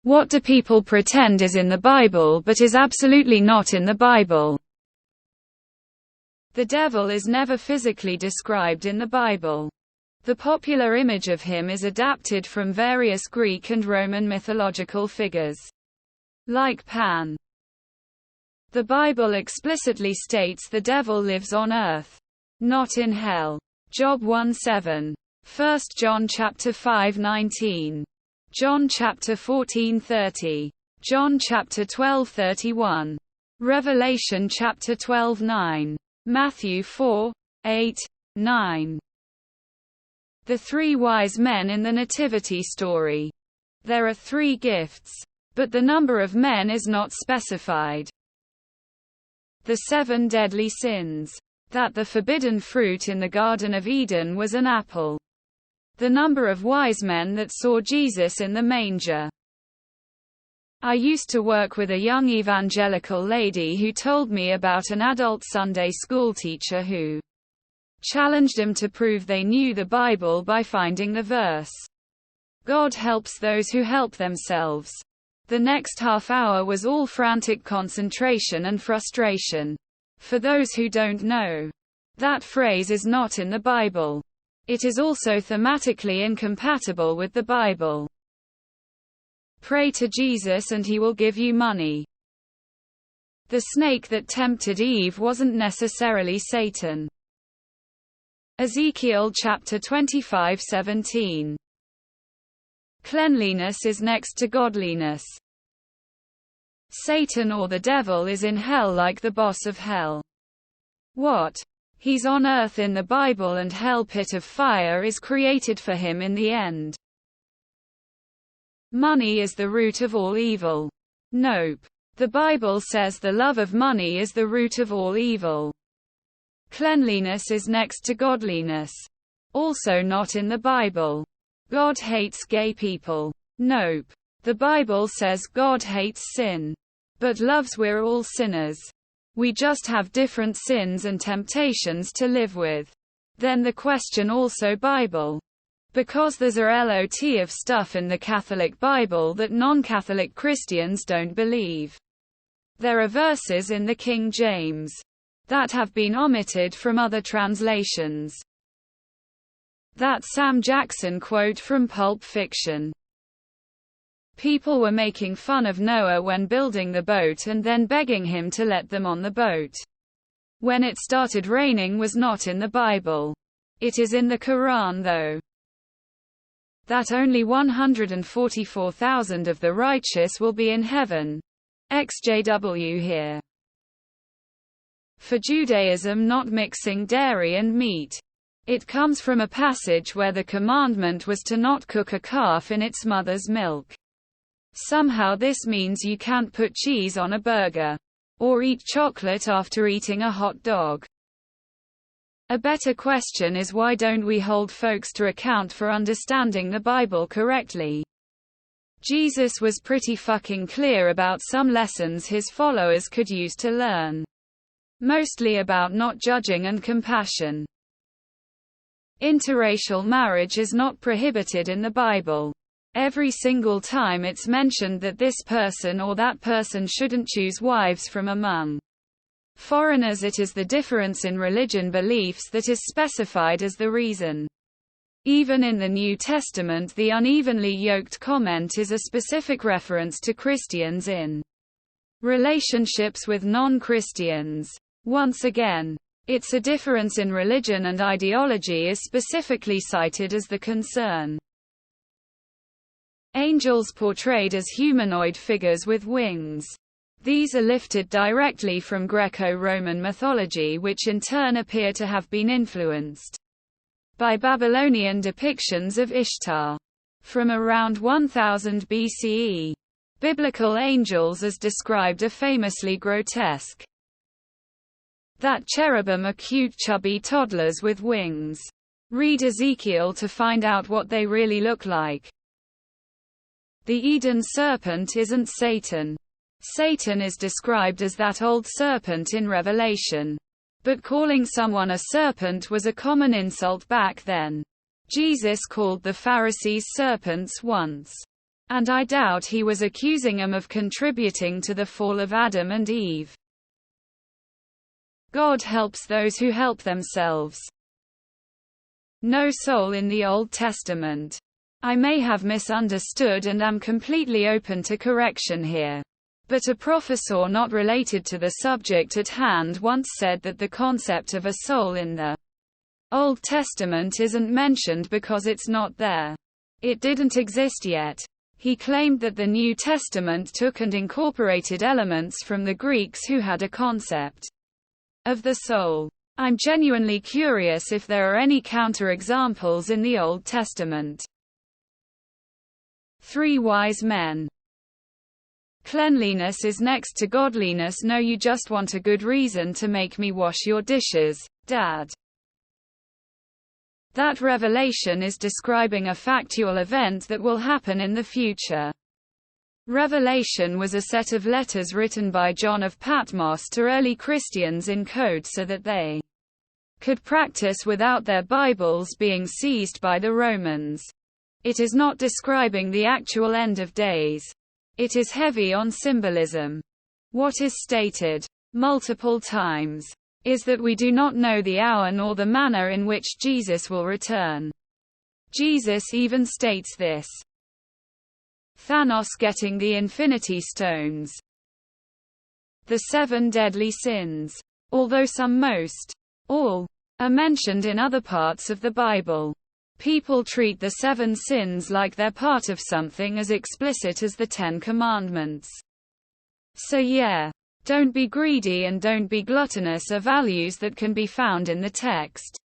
What do people pretend is in the Bible but is absolutely not in the Bible? The devil is never physically described in the Bible. The popular image of him is adapted from various Greek and Roman mythological figures, like Pan. The Bible explicitly states the devil lives on earth, not in hell. Job 1:7. 1 John chapter 5:19. John chapter 14:30. John chapter 12:31. Revelation chapter 12:9. Matthew 4:8-9. The three wise men in the Nativity story. There are 3 gifts, but the number of men is not specified. The 7 deadly sins. That the forbidden fruit in the Garden of Eden was an apple. The number of wise men that saw Jesus in the manger. I used to work with a young evangelical lady who told me about an adult Sunday school teacher who challenged them to prove they knew the Bible by finding the verse, "God helps those who help themselves." The next half hour was all frantic concentration and frustration. For those who don't know, that phrase is not in the Bible. It is also thematically incompatible with the Bible. Pray to Jesus and he will give you money. The snake that tempted Eve wasn't necessarily Satan. Ezekiel chapter 25:17. Cleanliness is next to godliness. Satan or the devil is in hell like the boss of hell. What? He's on earth in the Bible and hell pit of fire is created for him in the end. Money is the root of all evil. Nope. The Bible says the love of money is the root of all evil. Cleanliness is next to godliness. Also not in the Bible. God hates gay people. Nope. The Bible says God hates sin, but loves we're all sinners. We just have different sins and temptations to live with. Then the question also Bible. Because there's a lot of stuff in the Catholic Bible that non-Catholic Christians don't believe. There are verses in the King James that have been omitted from other translations. That Sam Jackson quote from Pulp Fiction. People were making fun of Noah when building the boat and then begging him to let them on the boat. When it started raining was not in the Bible. It is in the Quran though. That only 144,000 of the righteous will be in heaven. XJW here. For Judaism, not mixing dairy and meat. It comes from a passage where the commandment was to not cook a calf in its mother's milk. Somehow this means you can't put cheese on a burger, or eat chocolate after eating a hot dog. A better question is why don't we hold folks to account for understanding the Bible correctly? Jesus was pretty fucking clear about some lessons his followers could use to learn. Mostly about not judging and compassion. Interracial marriage is not prohibited in the Bible. Every single time it's mentioned that this person or that person shouldn't choose wives from among foreigners. It is the difference in religion beliefs that is specified as the reason. Even in the New Testament, the unevenly yoked comment is a specific reference to Christians in relationships with non-Christians. Once again, it's a difference in religion and ideology is specifically cited as the concern. Angels portrayed as humanoid figures with wings. These are lifted directly from Greco-Roman mythology, which in turn appear to have been influenced by Babylonian depictions of Ishtar. From around 1000 BCE, biblical angels as described are famously grotesque. That cherubim are cute chubby toddlers with wings. Read Ezekiel to find out what they really look like. The Eden serpent isn't Satan. Satan is described as that old serpent in Revelation. But calling someone a serpent was a common insult back then. Jesus called the Pharisees serpents once. And I doubt he was accusing them of contributing to the fall of Adam and Eve. God helps those who help themselves. No soul in the Old Testament. I may have misunderstood and am completely open to correction here. But a professor not related to the subject at hand once said that the concept of a soul in the Old Testament isn't mentioned because it's not there. It didn't exist yet. He claimed that the New Testament took and incorporated elements from the Greeks who had a concept of the soul. I'm genuinely curious if there are any counterexamples in the Old Testament. 3 wise men. Cleanliness is next to godliness. No, you just want a good reason to make me wash your dishes, Dad. That revelation is describing a factual event that will happen in the future. Revelation was a set of letters written by John of Patmos to early Christians in code so that they could practice without their Bibles being seized by the Romans. It is not describing the actual end of days. It is heavy on symbolism. What is stated multiple times is that we do not know the hour nor the manner in which Jesus will return. Jesus even states this. Thanos getting the Infinity Stones. The 7 deadly sins. Although some, most, all, are mentioned in other parts of the Bible, people treat the 7 sins like they're part of something as explicit as the 10 Commandments. So yeah, don't be greedy and don't be gluttonous are values that can be found in the text.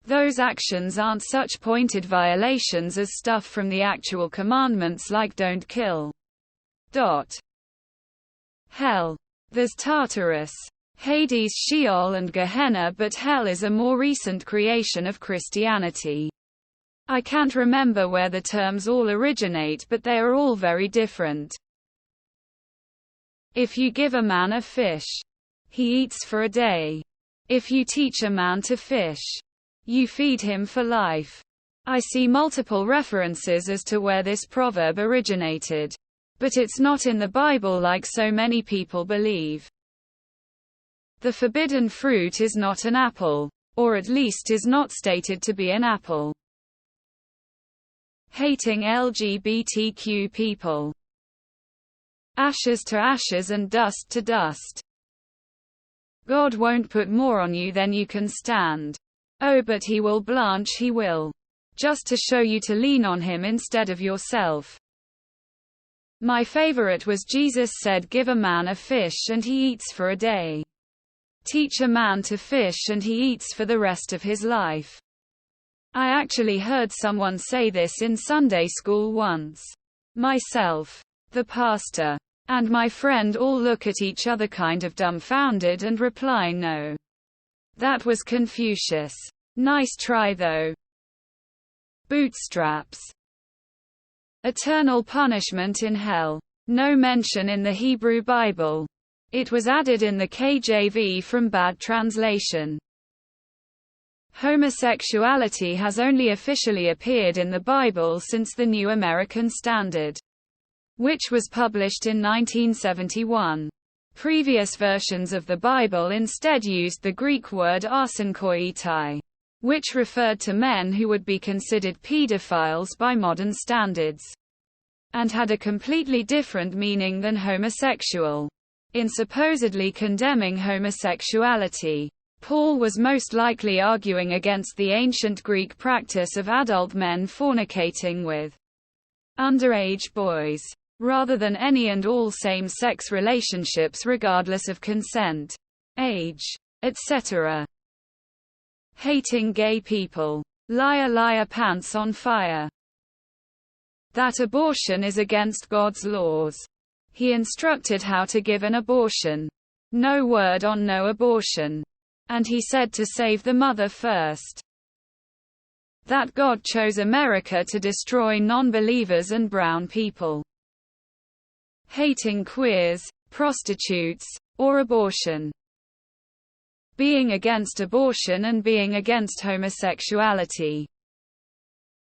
Those actions aren't such pointed violations as stuff from the actual commandments like don't kill. Hell. There's Tartarus, Hades, Sheol and Gehenna, but hell is a more recent creation of Christianity. I can't remember where the terms all originate, but they are all very different. If you give a man a fish, he eats for a day. If you teach a man to fish, you feed him for life. I see multiple references as to where this proverb originated. But it's not in the Bible like so many people believe. The forbidden fruit is not an apple, or at least is not stated to be an apple. Hating LGBTQ people. Ashes to ashes and dust to dust. God won't put more on you than you can stand. Oh, but he will, Blanche, he will. Just to show you to lean on him instead of yourself. My favorite was Jesus said, give a man a fish and he eats for a day. Teach a man to fish and he eats for the rest of his life. I actually heard someone say this in Sunday school once. Myself, the pastor, and my friend all look at each other kind of dumbfounded and reply no. That was Confucius. Nice try though. Bootstraps. Eternal punishment in hell. No mention in the Hebrew Bible. It was added in the KJV from bad translation. Homosexuality has only officially appeared in the Bible since the New American Standard, which was published in 1971. Previous versions of the Bible instead used the Greek word arsenkoitai, which referred to men who would be considered pedophiles by modern standards, and had a completely different meaning than homosexual. In supposedly condemning homosexuality, Paul was most likely arguing against the ancient Greek practice of adult men fornicating with underage boys, rather than any and all same-sex relationships regardless of consent, age, etc. Hating gay people. Liar, liar, pants on fire. That abortion is against God's laws. He instructed how to give an abortion. No word on no abortion. And he said to save the mother first. That God chose America to destroy non-believers and brown people. Hating queers, prostitutes, or abortion. Being against abortion and being against homosexuality.